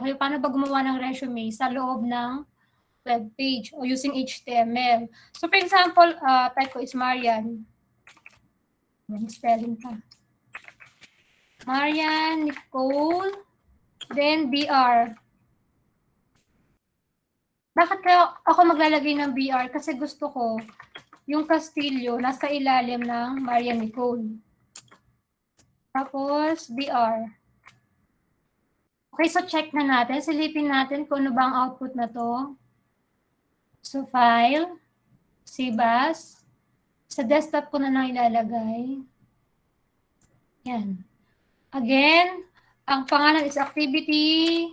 kayo paano ba gumawa ng resume sa loob ng web page o using HTML. So for example, type ko is Marian. Yung spelling pa. Marian Nicole, then BR. Bakit kaya ako maglalagay ng BR? Kasi gusto ko yung Castillo nasa ilalim ng Marian Nicole. Tapos BR. Okay, so check na natin. Silipin natin kung ano ba ang output na to. So file, save as. Sa desktop ko na lang ilalagay. Yan. Again, ang pangalan is activity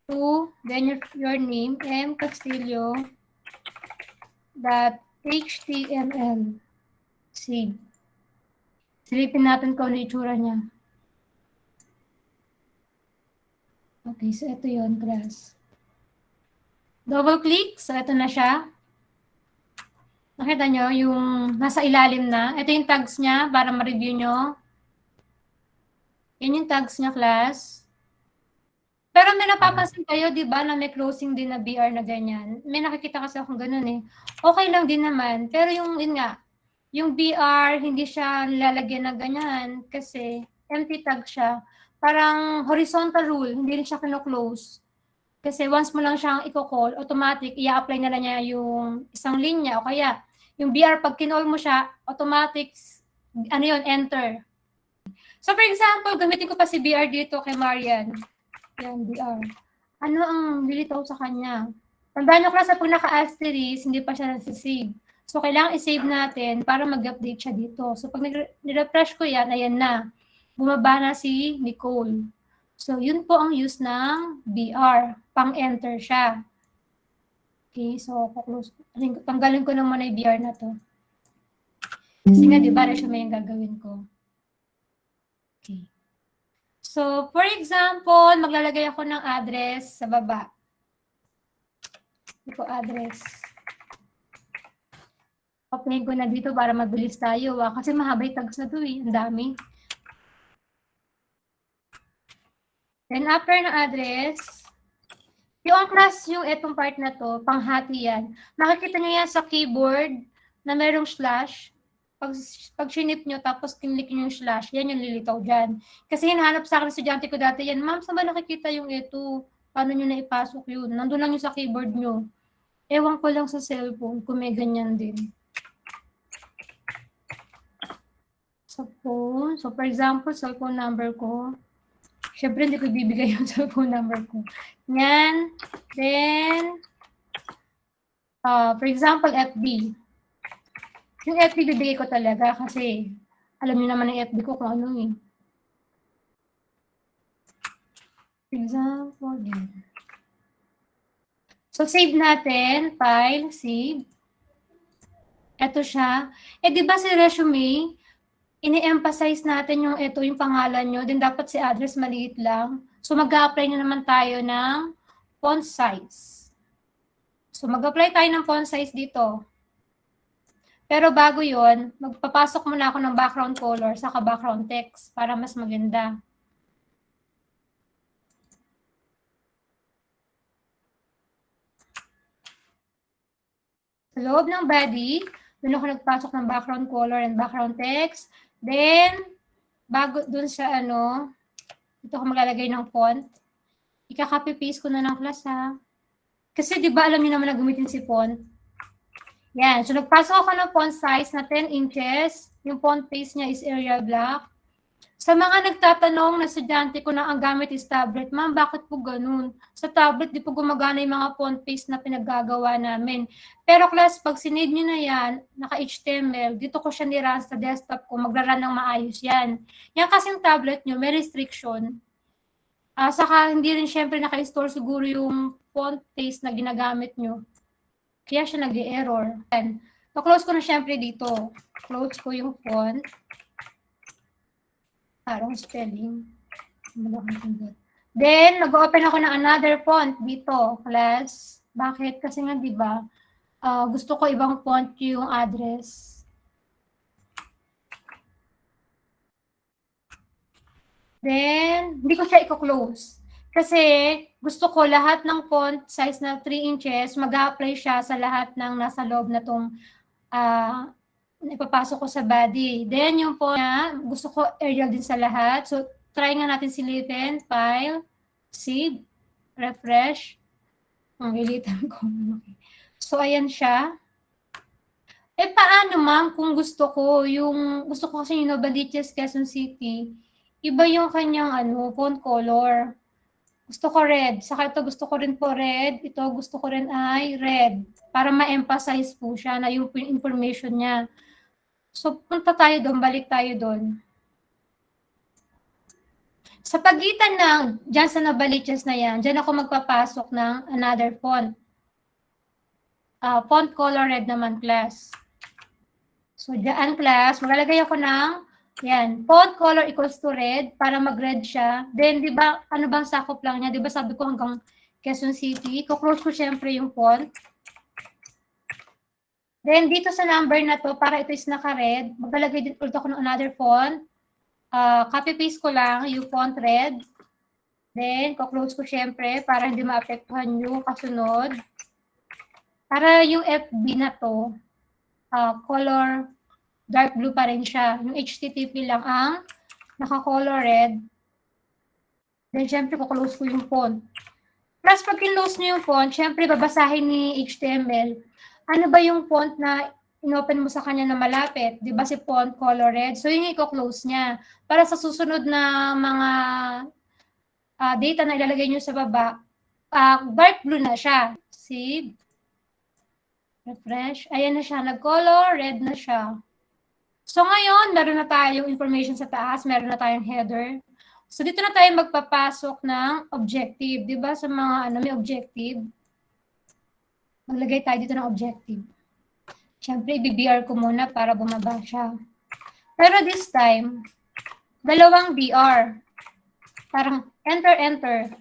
2, then your name, M. Castillo .html. Save. Silipin natin kung ano itsura niya. Okay, so ito yun, class. Double click, so ito na siya. Nakita nyo yung nasa ilalim na. Ito yung tags niya para ma-review nyo. Yan yung tags niya, class. Pero may napapansin kayo, di ba, na may closing din na BR na ganyan. May nakikita kasi akong ganun eh. Okay lang din naman. Pero yung, yun nga, yung BR, hindi siya lalagyan na ganyan kasi empty tag siya. Parang horizontal rule, hindi rin siya kino-close. Kasi once mo lang siyang i-call, automatic, i-apply na lang niya yung isang linya o kaya yung BR, pag kinol mo siya, automatic, ano yun, enter. So for example, gamitin ko pa si BR dito kay Marian. Yan, BR. Ano ang nilitaw sa kanya? Tandaan nyo kasi pag naka-asterisk, hindi pa siya nasa-save. So, kailangan i-save natin para mag-update siya dito. So, pag nirefresh ko yan, ayan na. Bumaba na si Nicole. So, yun po ang use ng BR. Pang-enter siya. Okay, so, tanggalin ko na muna yung BR na to. Kasi nga, di ba, resume yung gagawin ko. Okay. So, for example, maglalagay ako ng address sa baba. Ito address. Open ko na dito para mabilis tayo. Kasi mahaba yung tags na ito eh. Ang dami. Then after ng address, yung class yung etong part na to, panghati yan. Makikita nyo yan sa keyboard na merong slash. Pag sinip nyo, tapos kinlik nyo yung slash, yan yung lilitaw dyan. Kasi hinahanap sa akin estudyante ko dati yan, ma'am, saan ba nakikita yung ito? Paano nyo na ipasok yun? Nandun lang yung sa keyboard nyo. Ewan ko lang sa cellphone kung may ganyan din. Sa phone. So, for example, cellphone number ko. Siyempre, hindi ko bibigay yung cellphone number ko. Yan. Then, for example, FB. Yung FB bibigay ko talaga kasi alam niyo naman ang FB ko kung ano eh. For example, yan. So, save natin. File, save. Ito siya. Eh, di ba si resume, ini-emphasize natin yung ito, yung pangalan nyo, then dapat si address maliit lang. So, mag-a-apply na naman tayo ng font size. So, mag-apply tayo ng font size dito. Pero bago yon, magpapasok muna ako ng background color saka background text para mas maganda. Sa loob ng body, doon ako nagpasok ng background color and background text. Then, bago doon sa ano, ito ako maglalagay ng font. Ika-copy paste ko na ng class ha. Kasi di ba alam niyo naman na gamitin si font? Yan. So, nagpasok ako ng font size na 10 inches. Yung font face niya is Arial Black. Sa mga nagtatanong na estudyante ko na ang gamit is tablet, ma'am, bakit po ganun? Sa tablet, di po gumagana yung mga font face na pinaggagawa namin. Pero class, pag sinave nyo na yan, naka-HTML, dito ko siya nirun sa desktop ko, magra-run ng maayos yan. Yan kasing tablet nyo, may restriction. Saka hindi rin syempre naka-install siguro yung font face na ginagamit nyo. Kaya siya nag-error. So-close ko na syempre dito. Close ko yung font. Parang spelling. Then, nag-open ako ng another font dito, class. Bakit? Kasi nga, di ba, gusto ko ibang font yung address. Then, hindi ko siya i-close. Kasi, gusto ko lahat ng font size na 3 inches, mag-a-apply siya sa lahat ng nasa loob na itong ipapasok ko sa body. Then, yung font niya, gusto ko Arial din sa lahat. So, try nga natin silipin. File, save, refresh. Ang ilitan ko. So, ayan siya. Paano ma'am kung gusto ko kasi yung Novaliches, Quezon City, iba yung kanyang font color. Gusto ko red. Saka ito gusto ko rin po red. Ito gusto ko rin ay red. Para ma-emphasize po siya na yung information niya. So, punta tayo doon. Balik tayo doon. Sa pagitan ng, dyan sa Novaliches na yan, dyan ako magpapasok ng another font. Font color red naman, class. So, dyan, class, maglalagay ako ng, yan, font color equals to red para mag-red siya. Then, di ba, ano bang sakop lang niya? Di ba sabi ko hanggang Quezon City? Kuklose ko syempre yung font. Then, dito sa number na to, para ito is naka-red, maglalagay din ulit ako ng another font. Copy-paste ko lang yung font red. Then, kuklose ko syempre para hindi maapektuhan yung kasunod. Para yung FB na to, color dark blue pa rin siya. Yung HTTP lang ang naka-color red. Then, syempre, kuklose ko yung font. Plus, pag kinlose nyo yung font, syempre, babasahin ni HTML. Ano ba yung font na inopen mo sa kanya na malapit? Di ba si font color red? So, yun yung i-close niya. Para sa susunod na mga data na ilalagay nyo sa baba, dark blue na siya. See? Refresh. Ayan na siya. Nag-color red na siya. So, ngayon, meron na tayong information sa taas. Meron na tayong header. So, dito na tayo magpapasok ng objective. Di ba sa mga may objective? Maglagay tayo dito ng objective. Siyempre, i-BR ko muna para bumaba siya. Pero this time, dalawang BR. Parang enter, enter.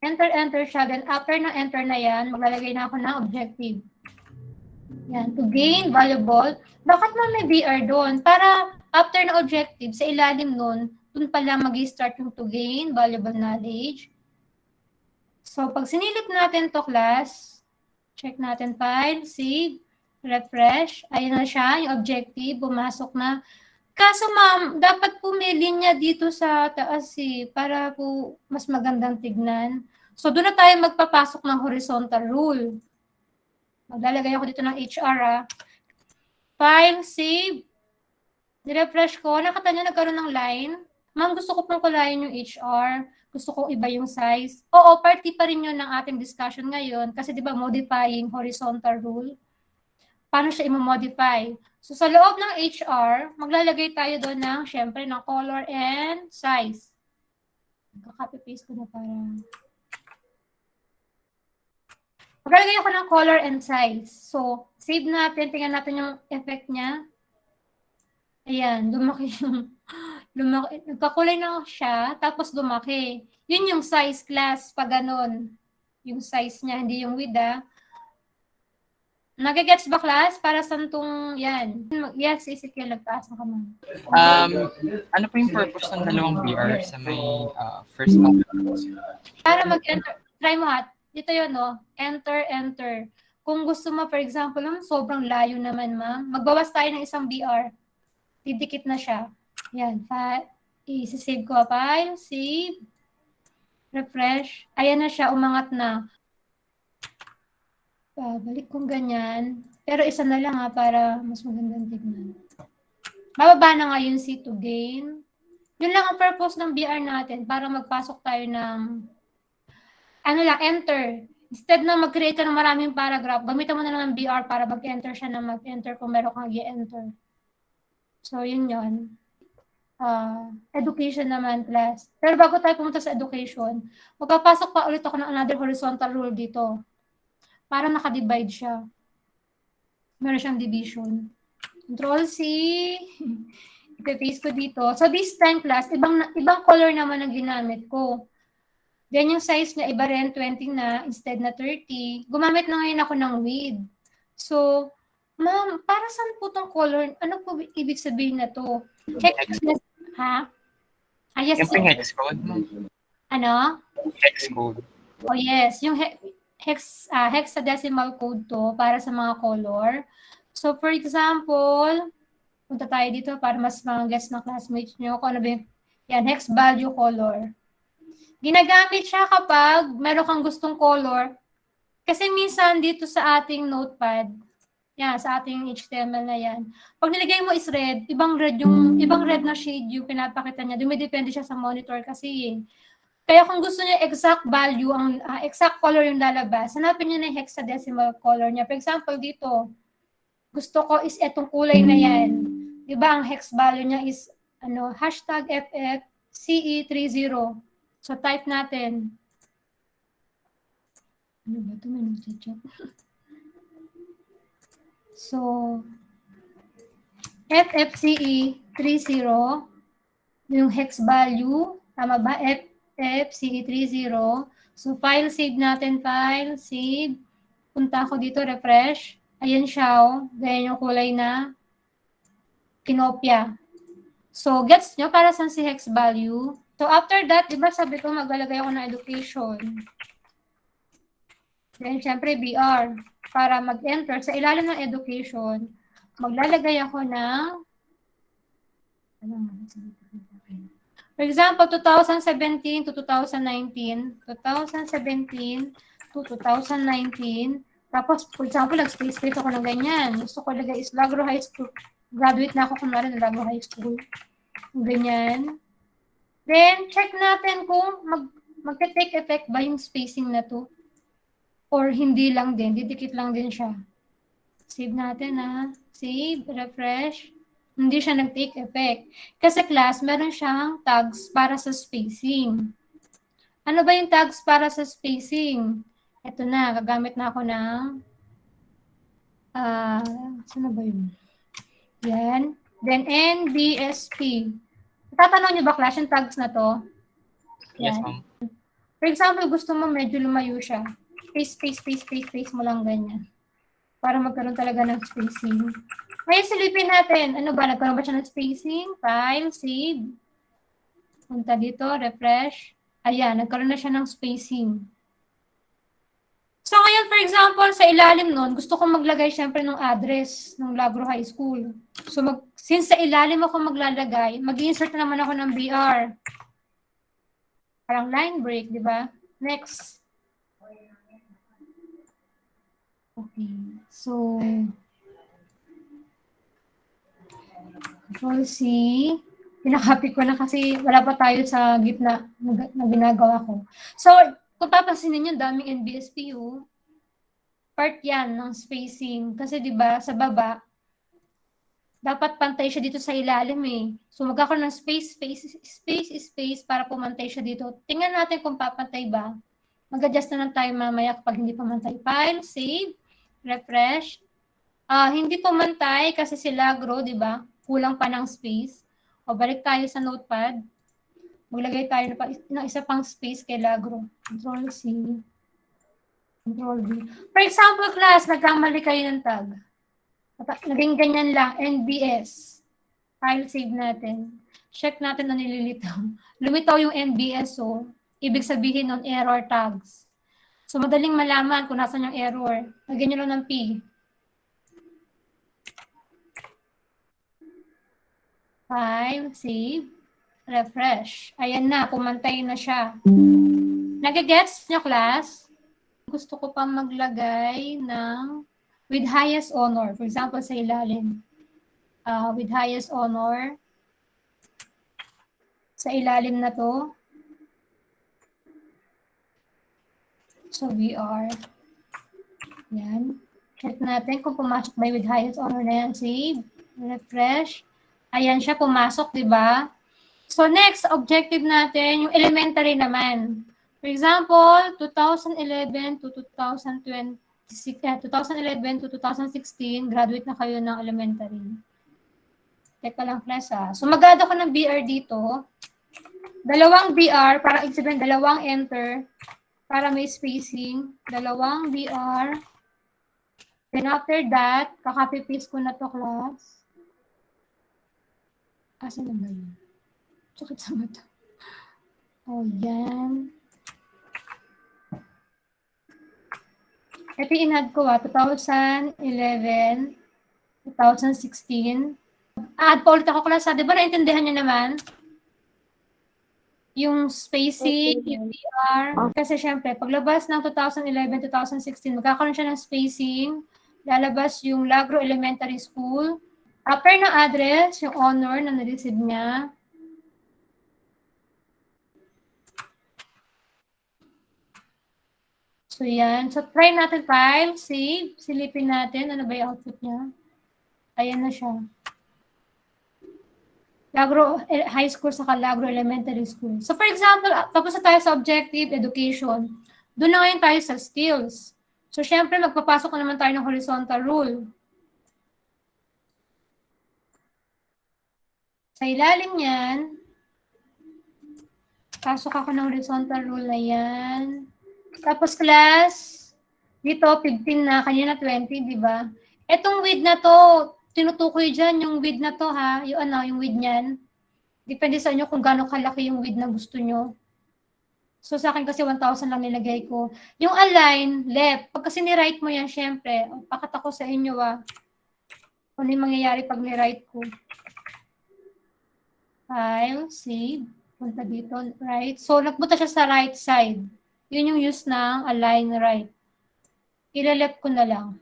Enter, enter siya. Then, after na enter na yan, maglalagay na ako ng objective. Yan, to gain valuable. Bakit mo may BR doon? Para after na objective, sa ilalim nun, dun pala mag-start yung to gain valuable knowledge. So, pag sinilip natin to class, check natin file, save, refresh. Ayun na siya, yung objective, pumasok na. Kaso ma'am, dapat po may linya dito sa taas para po mas magandang tignan. So, doon na tayo magpapasok ng horizontal rule. Maglalagay ako dito ng HR. File, save. Nirefresh ko. Nakita nyo, nagkaroon ng line. Ma'am, gusto ko pong kulayan yung HR. Gusto ko iba yung size. Oo, party pa rin yun ng ating discussion ngayon. Kasi di ba modifying horizontal rule? Paano siya i-modify? So, sa loob ng HR, maglalagay tayo doon ng, syempre, ng color and size. Copy-paste ko na para... Maglalagay ako ng color and size. So, save natin. Tingnan natin yung effect niya. Ayan, lumaki yung... Nagkakulay na siya, tapos lumaki. Yun yung size class, pag ganun. Yung size niya, hindi yung width, Nagigets ba class? Para santong yan. Yes, Ezekiel, nagtaas na ka man. Ano po yung purpose ng dalawang BR sa may first one? Para mag-enter. Try mo dito yun, no? Enter, enter. Kung gusto mo, for example, sobrang layo naman, ma'am. Magbawas tayo ng isang BR. Didikit na siya. Yan. I-save ko. File, save, refresh. Ayan na siya, umangat na. Balik kong ganyan. Pero isa na lang para mas magandang tignan. Bababa na nga yung C to gain. Yun lang ang purpose ng BR natin para magpasok tayo ng enter. Instead na mag-create ka ng maraming paragraph, gamitan mo na lang ng BR para mag-enter siya na mag-enter kung meron kang i-enter. So, yun yun. Education naman class. Pero bago tayo pumunta sa education, magpapasok pa ulit ako ng another horizontal rule dito. Para naka-divide siya. Meron siyang division. Control C. Ipa-paste ko dito. So this time class, ibang color naman ang ginamit ko. Then yung size niya, iba rin, 20 na, instead na 30. Gumamit na ngayon ako ng width. So, ma'am, para saan po itong color? Ano po ibig sabihin na to? Ha? Yes, Yung pang hex code mo. ano? Hex code. Oh yes, yung hexadecimal code to para sa mga color. So for example, punta tayo dito para mas mga-guess ng classmates nyo kung ano ba yung yan, hex value color. Ginagamit siya kapag meron kang gustong color. Kasi minsan dito sa ating notepad, yan, sa ating HTML na yan, pag nilagay mo is red, ibang red na shade yung pinapakita niya. Dumidepende siya sa monitor kasi Kaya kung gusto niya exact value, ang exact color yung lalabas, hanapin niyo na yung hexadecimal color niya. For example, dito, gusto ko is etong kulay na yan. Di ba ang hex value niya is hashtag FFCE30. So type natin. Ano ba ito? May nag-chat. So, FFCE30, yung hex value, tama ba? FFCE30. So, file save natin, file save. Punta ako dito, refresh. Ayan siya, oh. Ganyan yung kulay na kinopya. So, gets nyo para saan si hex value? So, after that, di ba sabi ko maglalagay ako ng education. Then, syempre, BR. Para mag-enter sa ilalim ng education, maglalagay ako ng for example, 2017 to 2019, 2017 to 2019, tapos, for example, nag-space ako ng ganyan. Gusto ko lagay is Lagro High School. Graduate na ako kunwari ng Lagro High School. Ganyan. Then, check natin kung mag-take effect ba yung spacing na to. Or hindi lang din. Didikit lang din siya. Save natin ha. Save, refresh. Hindi siya nag-take effect. Kasi class, meron siyang tags para sa spacing. Ano ba yung tags para sa spacing? Ito na, gagamit na ako ng saan ba yun? Yan. Then, NBSP. Tatanong niyo ba, class, yung tags na to? Yes, Yan. ma'am. For example, gusto mo medyo lumayo siya. Space mo lang ganyan. Para magkaroon talaga ng spacing. Ngayon, silipin natin. Ano ba? Nagkaroon ba siya ng spacing? File, save. Punta dito, refresh. Ayan, nagkaroon na siya ng spacing. So ngayon, for example, sa ilalim nun, gusto ko maglagay syempre ng address ng Lagro High School. So since sa ilalim ako maglalagay, mag-insert naman ako ng BR. Parang line break, di ba? Next. Okay. So, Control C. Pinakopy ko na kasi wala pa tayo sa gitna na ginagawa ko. So, kung papansin ninyo, daming NBSPU. Part yan ng spacing. Kasi di ba sa baba, dapat pantay siya dito sa ilalim eh. So, magkakaroon ng space para pumantay siya dito. Tingnan natin kung papantay ba. Mag-adjust na lang tayo mamaya kapag hindi pamantay. File, save, refresh. Hindi pumantay kasi sila grow, di ba? Kulang pa ng space. O balik tayo sa notepad. Maglagay tayo ng isa pang space kay Lagro. Control C. Control V. For example, class, nagkamali kayo ng tag. Naging ganyan lang, NBS. File save natin. Check natin na nililitaw. Lumitaw yung NBS, so ibig sabihin nun, error tags. So, madaling malaman kung nasan yung error. Lagyan nyo lang ng P. File, save, refresh. Ayan na, pumantay na siya. Nagigets nyo, class? Gusto ko pa maglagay ng with highest honor. For example, sa ilalim. With highest honor. Sa ilalim na to. So, VR. Yan. Check natin kung pumasok ba with highest honor na yan. Save, refresh. Ayan siya, pumasok, di ba? So, next objective natin, yung elementary naman. For example, 2011 to 2011 to 2016, graduate na kayo ng elementary. Teka lang, class ha. So, mag-add ako ng BR dito. Dalawang BR, para sabihin, dalawang enter, para may spacing. Dalawang BR. Then after that, kakopy-paste ko na to, class. Asan na ba yun? Sakit sa mata. O, yan. Ito yung in-add ko 2011, 2016. Add pa ulit ako klase. Di ba naintindihan niyo naman? Yung spacing, yung VR. Kasi syempre, paglabas ng 2011, 2016, magkakaroon siya ng spacing. Lalabas yung Lagro Elementary School. After ng address, yung honor na na-receive niya. So, yan. So, try natin file, save, silipin natin. Ano ba yung output niya? Ayan na siya. Lagro High School sa Lagro Elementary School. So, for example, tapos na tayo sa objective education. Doon na ngayon tayo sa skills. So, syempre, magpapasok na naman tayo ng horizontal rule. Sa ilalim yan, pasok ako ng horizontal rule na yan. Tapos, class, dito, 15 na, kanina 20, di ba? Etong width na to, tinutukoy dyan yung width na to, ha? Yung width niyan. Depende sa inyo kung gaano kalaki yung width na gusto nyo. So, sa akin kasi 1,000 lang nilagay ko. Yung align, left. Pag kasi ni-write mo yan, syempre, pakat ako sa inyo, ano yung mangyayari pag ni-write ko. File, save, punta dito, right. So, nagpunta siya sa right side. Yun yung use ng align right. Ila-left ko na lang.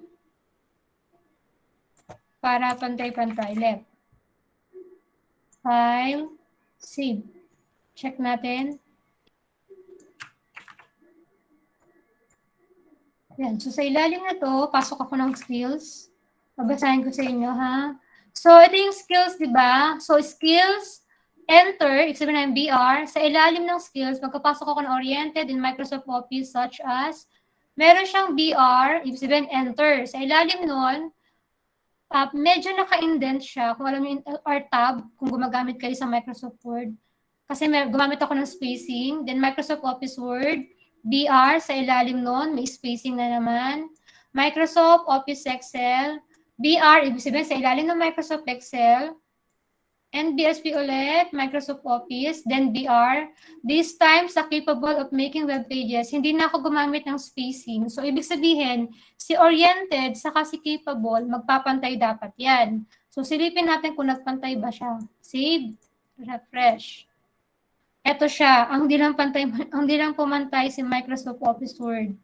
Para pantay-pantay, left. File, save. Check natin. Yan. So, sa ilalim na to, pasok ako ng skills. Babasahin ko sa inyo, ha? So, ito yung skills, di ba? So, skills, enter, ibig sabihin ng BR. Sa ilalim ng skills, magkapasok ako ng oriented in Microsoft Office such as, meron siyang BR, ibig sabihin enter. Sa ilalim nun, medyo naka-indent siya, kung alam niyo, or tab, kung gumagamit kayo sa Microsoft Word. Kasi gumamit ako ng spacing. Then, Microsoft Office Word, BR, sa ilalim nun, may spacing na naman. Microsoft Office Excel, BR, ibig sabihin sa ilalim ng Microsoft Excel. NBSP ulit, Microsoft Office, then BR. This time, sa capable of making web pages, hindi na ako gumamit ng spacing. So, ibig sabihin, si oriented, saka si capable, magpapantay dapat yan. So, silipin natin kung nagpantay ba siya. Save, refresh. Ito siya, ang di lang pumantay si Microsoft Office Word.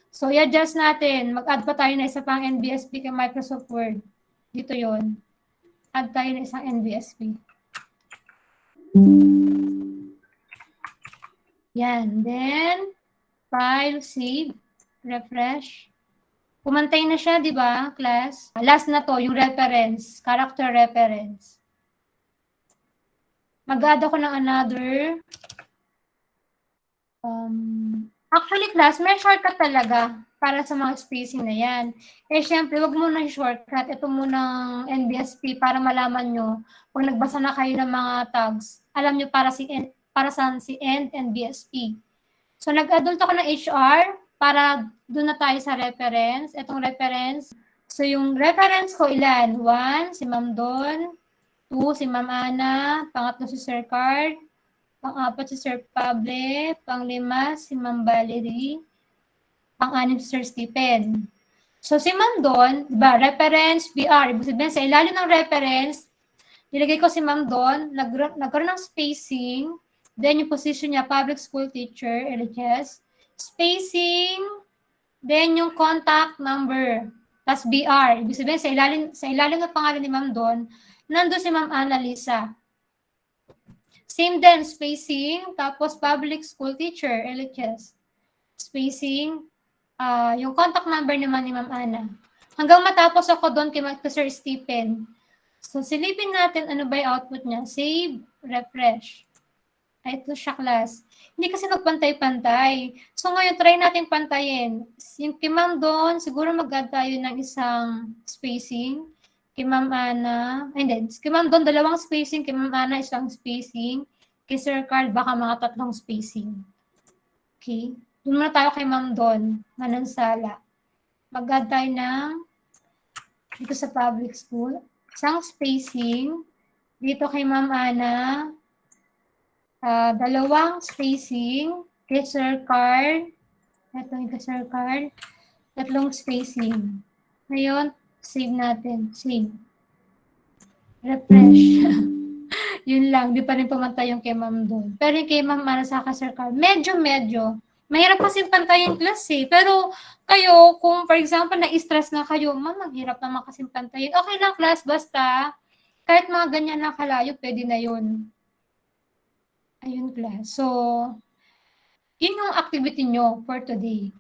So, i-adjust natin. Mag-add pa tayo na isa pang NBSP kay Microsoft Word. Dito yon. Add tayo na isang NBSP. Yan. Then, file, save, refresh. Pumantay na siya, di ba, class? Last na to, yung reference, character reference. Mag-add ako ng another. Actually, class, may shortcut talaga para sa mga spacing na yan. Eh, syempre, wag mo na shortcut. Ito munang NBSP para malaman nyo kung nagbasa na kayo ng mga tags. Alam nyo para saan si end NBSP. So, nag-adult ako ng HR para doon na tayo sa reference. Itong reference. So, yung reference ko ilan? 1, si Ma'am Don. 2, si Ma'am Ana. Pangatlo si Sir Card. Pang-apat si Sir Pable. Pang-5 si Ma'am Valerie. Pang-6 si Sir Stephen. So, si Ma'am Don, diba, reference, BR. Ibig sabihin, sa ilalim ng reference, nilagay ko si Ma'am Don, nagkaroon ng spacing, then yung position niya, public school teacher, LHS, spacing, then yung contact number, plus BR. Ibig sabihin, sa ilalim ng pangalan ni Ma'am Don, nandun si Ma'am Annalisa. Same din, spacing, tapos public school teacher, LHS. Spacing, yung contact number naman ni Ma'am Ana. Hanggang matapos ako doon kay Sir Stephen. So, silipin natin ano ba yung output niya. Save, refresh. Ito siya, class. Hindi kasi magpantay-pantay. So, ngayon, try natin pantayin. Yung kay Ma'am doon, siguro mag-add tayo ng isang spacing. Kay Ma'am Ana, hindi, kay Ma'am doon, 2 spacing. Kay Ma'am Ana, 1 spacing. Kay Sir Carl, baka mga 3 spacing. Okay. Doon muna tayo kay Ma'am Don, Manansala. Mag-add tayo ng, dito sa public school, isang spacing. Dito kay Ma'am Ana, Dalawang spacing, kisser card, ito yung kisser card, tatlong spacing. Ngayon, save natin. Save. Refresh. Yun lang, di pa rin pumantay yung kay ma'am doon. Pero yung kay ma'am Marasaka Sir Carl, medyo. Mahirap kasi pantayin class eh. Pero kayo, kung for example, na-stress na kayo, ma'am, maghirap naman kasi pantayin. Okay lang class, basta kahit mga ganyan na kalayo, pwede na yun. Ayun class. So, yun yung activity nyo for today.